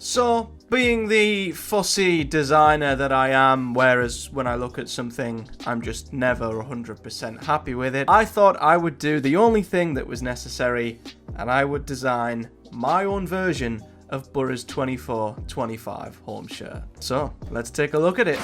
So, being the fussy designer that I am, whereas when I look at something, I'm just never 100% happy with it, I thought I would do the only thing that was necessary, and I would design my own version of Boro's 24-25 home shirt. So, let's take a look at it.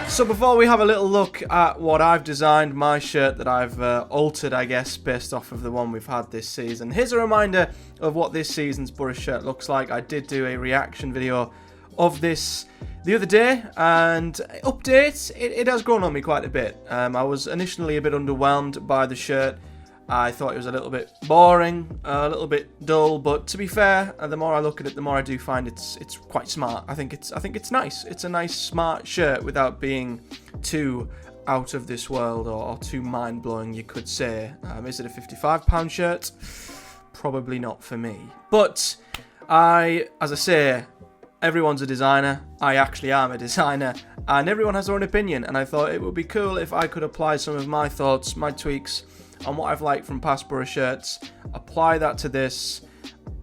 So before we have a little look at what I've designed, my shirt that I've altered, I guess, based off of the one we've had this season, here's a reminder of what this season's Boro shirt looks like. I did do a reaction video of this the other day, and updates, it has grown on me quite a bit. I was initially a bit underwhelmed by the shirt. I thought it was a little bit boring, a little bit dull, but to be fair, the more I look at it, the more I do find it's quite smart. I think it's nice. It's a nice, smart shirt without being too out of this world or too mind-blowing, you could say. Is it a £55 shirt? Probably not for me. But as I say, everyone's a designer. I actually am a designer, and everyone has their own opinion, and I thought it would be cool if I could apply some of my thoughts, my tweaks, on what I've liked from past Boro shirts, apply that to this,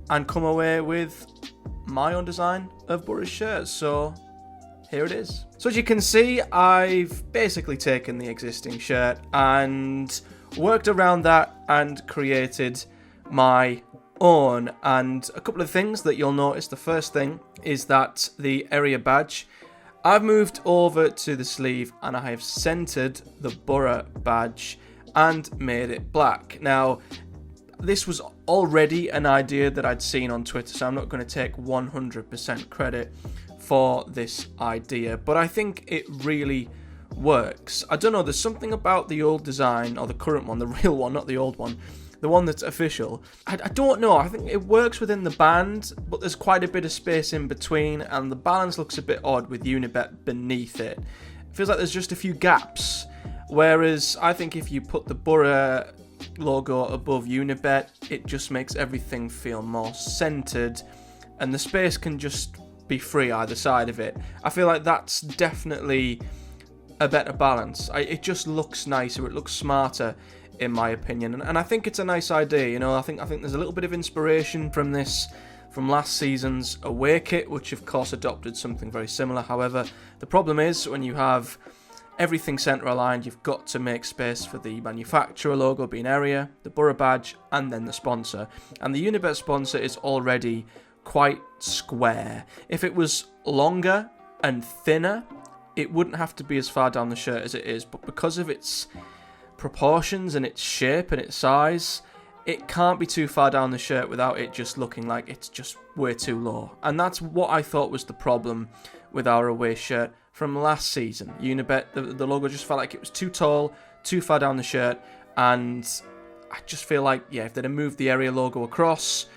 and come away with my own design of Boro's shirts. So here it is. So as you can see, I've basically taken the existing shirt and worked around that and created my own. And a couple of things that you'll notice. The first thing is that the area badge, I've moved over to the sleeve and I have centered the Boro badge and made it black. Now, this was already an idea that I'd seen on Twitter, so I'm not going to take 100% credit for this idea, but I think it really works. I don't know, there's something about the old design, or the current one, the real one, not the old one, the one that's official. I don't know, I think it works within the band, but there's quite a bit of space in between, and the balance looks a bit odd with Unibet beneath it. It feels like there's just a few gaps. Whereas I think if you put the Boro logo above Unibet, it just makes everything feel more centered, and the space can just be free either side of it. I feel like that's definitely a better balance. It just looks nicer, it looks smarter in my opinion, and I think it's a nice idea. You know, I think there's a little bit of inspiration from this, from last season's away kit, which of course adopted something very similar. However, the problem is when you have everything centre aligned, you've got to make space for the manufacturer logo being area, the Boro badge, and then the sponsor. And the Unibet sponsor is already quite square. If it was longer and thinner, it wouldn't have to be as far down the shirt as it is, but because of its proportions and its shape and its size, it can't be too far down the shirt without it just looking like it's just way too low. And that's what I thought was the problem with our away shirt from last season. Unibet, the logo just felt like it was too tall, too far down the shirt, and I just feel like, yeah, if they'd have moved the area logo across,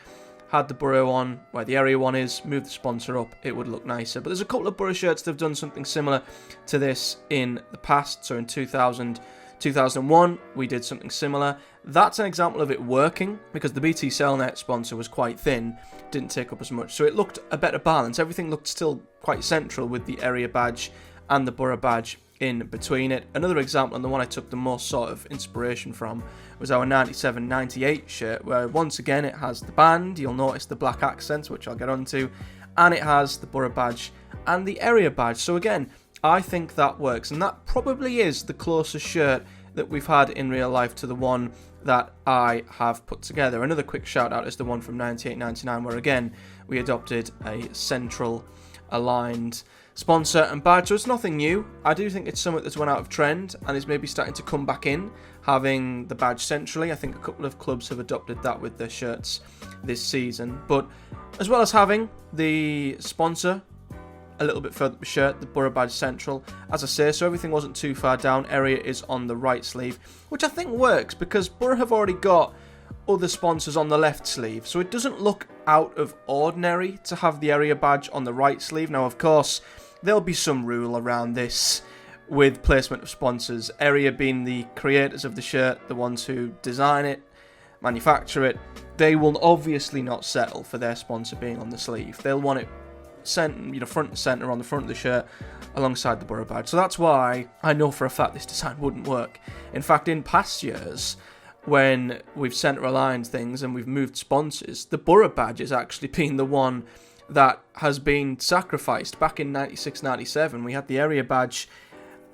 had the Boro on where the area one is, moved the sponsor up, it would look nicer. But there's a couple of Boro shirts that have done something similar to this in the past. So in 2001, we did something similar. That's an example of it working, because the BT Cellnet sponsor was quite thin, didn't take up as much, so it looked a better balance. Everything looked still quite central with the area badge and the Boro badge in between it. Another example, and the one I took the most sort of inspiration from, was our 97-98 shirt, where once again it has the band, you'll notice the black accents, which I'll get onto, and it has the Boro badge and the area badge. So again, I think that works, and that probably is the closest shirt that we've had in real life to the one that I have put together. Another quick shout out is the one from 98-99, where again we adopted a central aligned sponsor and badge. So it's nothing new. I do think it's something that's went out of trend and is maybe starting to come back in, having the badge centrally. I think a couple of clubs have adopted that with their shirts this season. But as well as having the sponsor a little bit further up the shirt, the Boro badge central, as I say, so everything wasn't too far down. Area is on the right sleeve, which I think works because Boro have already got other sponsors on the left sleeve, so it doesn't look out of ordinary to have the area badge on the right sleeve. Now, of course, there'll be some rule around this with placement of sponsors. Area being the creators of the shirt, the ones who design it, manufacture it, they will obviously not settle for their sponsor being on the sleeve. They'll want it front and center on the front of the shirt alongside the Boro badge. So that's why I know for a fact this design wouldn't work. In fact, in past years, when we've centre aligned things and we've moved sponsors, the Boro badge has actually been the one that has been sacrificed. Back in 96-97, we had the area badge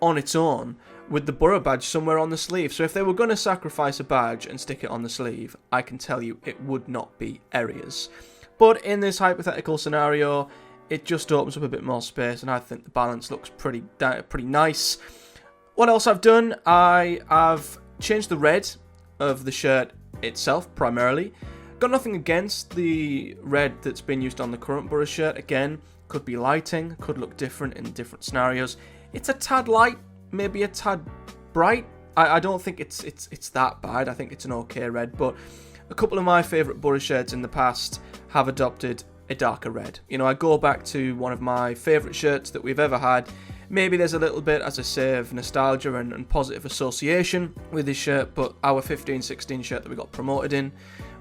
on its own with the Boro badge somewhere on the sleeve. So if they were going to sacrifice a badge and stick it on the sleeve, I can tell you it would not be areas. But in this hypothetical scenario, it just opens up a bit more space, and I think the balance looks pretty nice. What else I've done? I have changed the red of the shirt itself, primarily. Got nothing against the red that's been used on the current Boro shirt. Again, could be lighting, could look different in different scenarios. It's a tad light, maybe a tad bright. I don't think it's that bad. I think it's an okay red, but a couple of my favourite Boro shirts in the past have adopted a darker red. You know, I go back to one of my favourite shirts that we've ever had. Maybe there's a little bit, as I say, of nostalgia and positive association with this shirt, but our 15-16 shirt that we got promoted in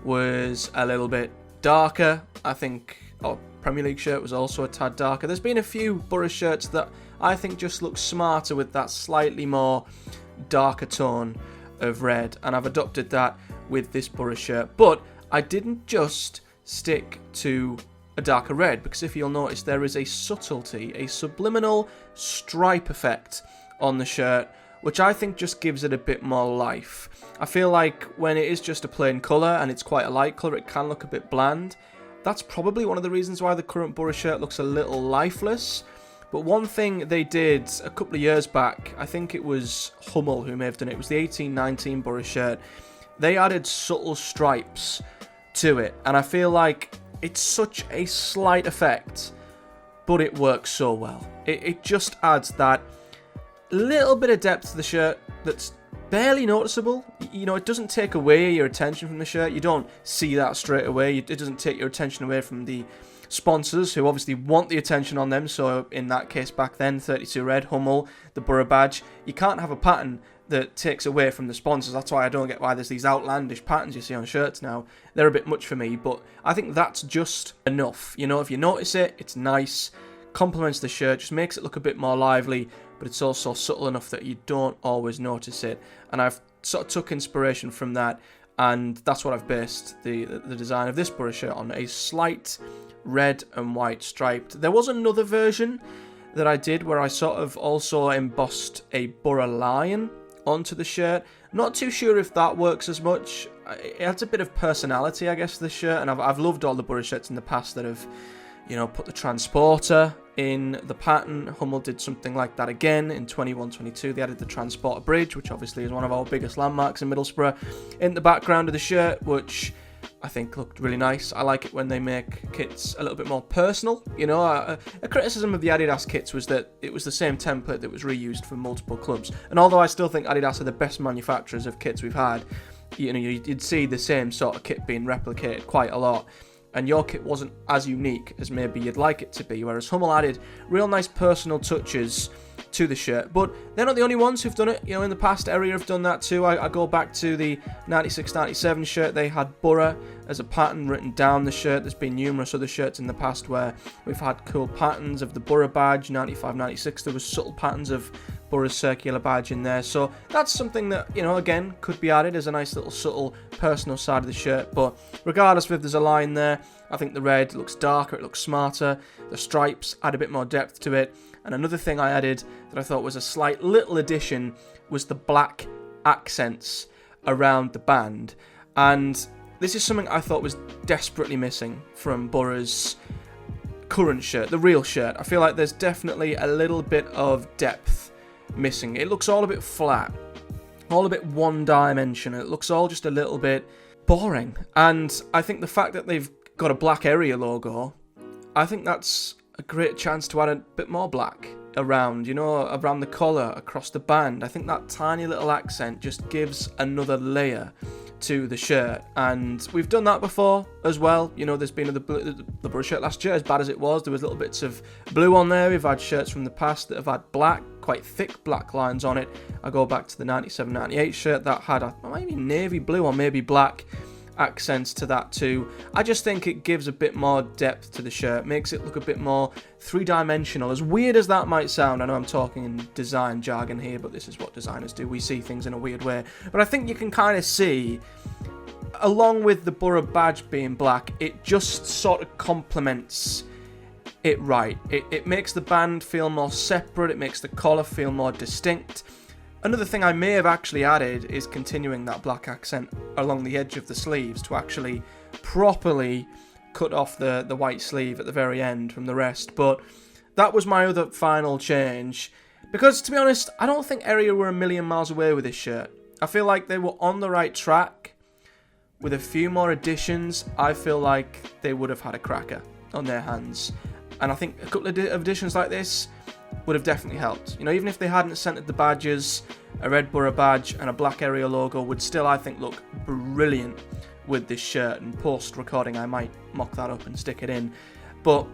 was a little bit darker. I think our Premier League shirt was also a tad darker. There's been a few Boro shirts that I think just look smarter with that slightly more darker tone of red, and I've adopted that with this Boro shirt. But I didn't just stick to a darker red, because if you'll notice, there is a subtlety, a subliminal stripe effect on the shirt, which I think just gives it a bit more life. I feel like when it is just a plain colour and it's quite a light colour, it can look a bit bland. That's probably one of the reasons why the current Boro shirt looks a little lifeless. But one thing they did a couple of years back, I think it was Hummel who may have done it, was the 18-19 Boro shirt. They added subtle stripes to it, and I feel like it's such a slight effect, but it works so well. It just adds that little bit of depth to the shirt that's barely noticeable. You know, it doesn't take away your attention from the shirt. You don't see that straight away. It doesn't take your attention away from the sponsors, who obviously want the attention on them. So in that case back then, 32 Red, Hummel, the Boro badge, you can't have a pattern that takes away from the sponsors. That's why I don't get why there's these outlandish patterns you see on shirts now. They're a bit much for me, but I think that's just enough. You know, if you notice it, it's nice, complements the shirt, just makes it look a bit more lively, but it's also subtle enough that you don't always notice it. And I've sort of took inspiration from that, and that's what I've based the design of this Boro shirt on, a slight red and white striped. There was another version that I did where I sort of also embossed a Boro lion onto the shirt. Not too sure if that works as much. It adds a bit of personality, I guess, to the shirt, and I've loved all the Boro shirts in the past that have, you know, put the transporter in the pattern. Hummel did something like that again in 21-22. They added the transporter bridge, which obviously is one of our biggest landmarks in Middlesbrough, in the background of the shirt, which I think looked really nice. I like it when they make kits a little bit more personal. You know, a criticism of the Adidas kits was that it was the same template that was reused for multiple clubs. And although I still think Adidas are the best manufacturers of kits we've had, you know, you'd see the same sort of kit being replicated quite a lot. And your kit wasn't as unique as maybe you'd like it to be, whereas Hummel added real nice personal touches to the shirt. But they're not the only ones who've done it. You know, in the past, Area have done that too. I go back to the 96-97 shirt. They had Boro as a pattern written down the shirt. There's been numerous other shirts in the past where we've had cool patterns of the Boro badge. 95-96, there was subtle patterns of Boro's circular badge in there. So that's something that, you know, again, could be added as a nice little subtle personal side of the shirt. But regardless of if there's a line there, I think the red looks darker, it looks smarter. The stripes add a bit more depth to it. And another thing I added that I thought was a slight little addition was the black accents around the band. And this is something I thought was desperately missing from Boro's current shirt, the real shirt. I feel like there's definitely a little bit of depth missing. It looks all a bit flat, all a bit one-dimensional. It looks all just a little bit boring. And I think the fact that they've got a black area logo, I think that's a great chance to add a bit more black around, you know, around the collar, across the band. I think that tiny little accent just gives another layer to the shirt, and we've done that before as well. You know, there's been the Boro shirt last year, as bad as it was, there was little bits of blue on there. We've had shirts from the past that have had black, quite thick black lines on it. I go back to the 97-98 shirt that had maybe navy blue or maybe black accents to that too. I just think it gives a bit more depth to the shirt, makes it look a bit more three-dimensional. As weird as that might sound, I know I'm talking in design jargon here, but this is what designers do. We see things in a weird way. But I think you can kind of see, along with the Boro badge being black, it just sort of complements it right. It makes the band feel more separate, it makes the collar feel more distinct. Another thing I may have actually added is continuing that black accent along the edge of the sleeves to actually properly cut off the white sleeve at the very end from the rest. But that was my other final change. Because, to be honest, I don't think Area were a million miles away with this shirt. I feel like they were on the right track. With a few more additions, I feel like they would have had a cracker on their hands. And I think a couple of additions like this would have definitely helped. You know, even if they hadn't centered the badges, a red Boro badge and a black Area logo would still, I think, look brilliant with this shirt. And post-recording, I might mock that up and stick it in. But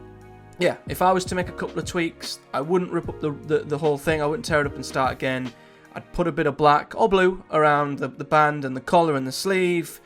yeah, if I was to make a couple of tweaks, I wouldn't rip up the whole thing. I wouldn't tear it up and start again. I'd put a bit of black or blue around the band and the collar and the sleeve,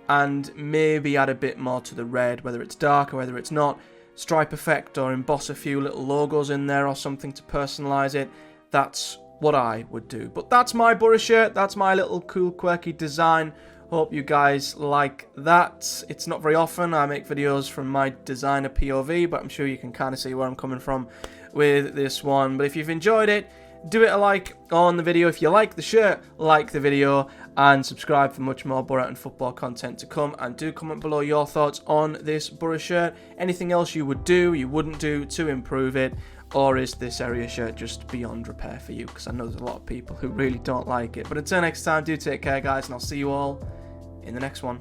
and maybe add a bit more to the red, whether it's dark or whether it's not. Stripe effect or emboss a few little logos in there or something to personalise it. That's what I would do. But that's my Boro shirt. That's my little cool, quirky design. Hope you guys like that. It's not very often I make videos from my designer POV, but I'm sure you can kind of see where I'm coming from with this one. But if you've enjoyed it, do it a like on the video. If you like the shirt, like the video, and subscribe for much more Boro and football content to come. And do comment below your thoughts on this Boro shirt. Anything else you would do, you wouldn't do to improve it, or is this Area shirt just beyond repair for you? Because I know there's a lot of people who really don't like it. But until next time, do take care, guys, and I'll see you all in the next one.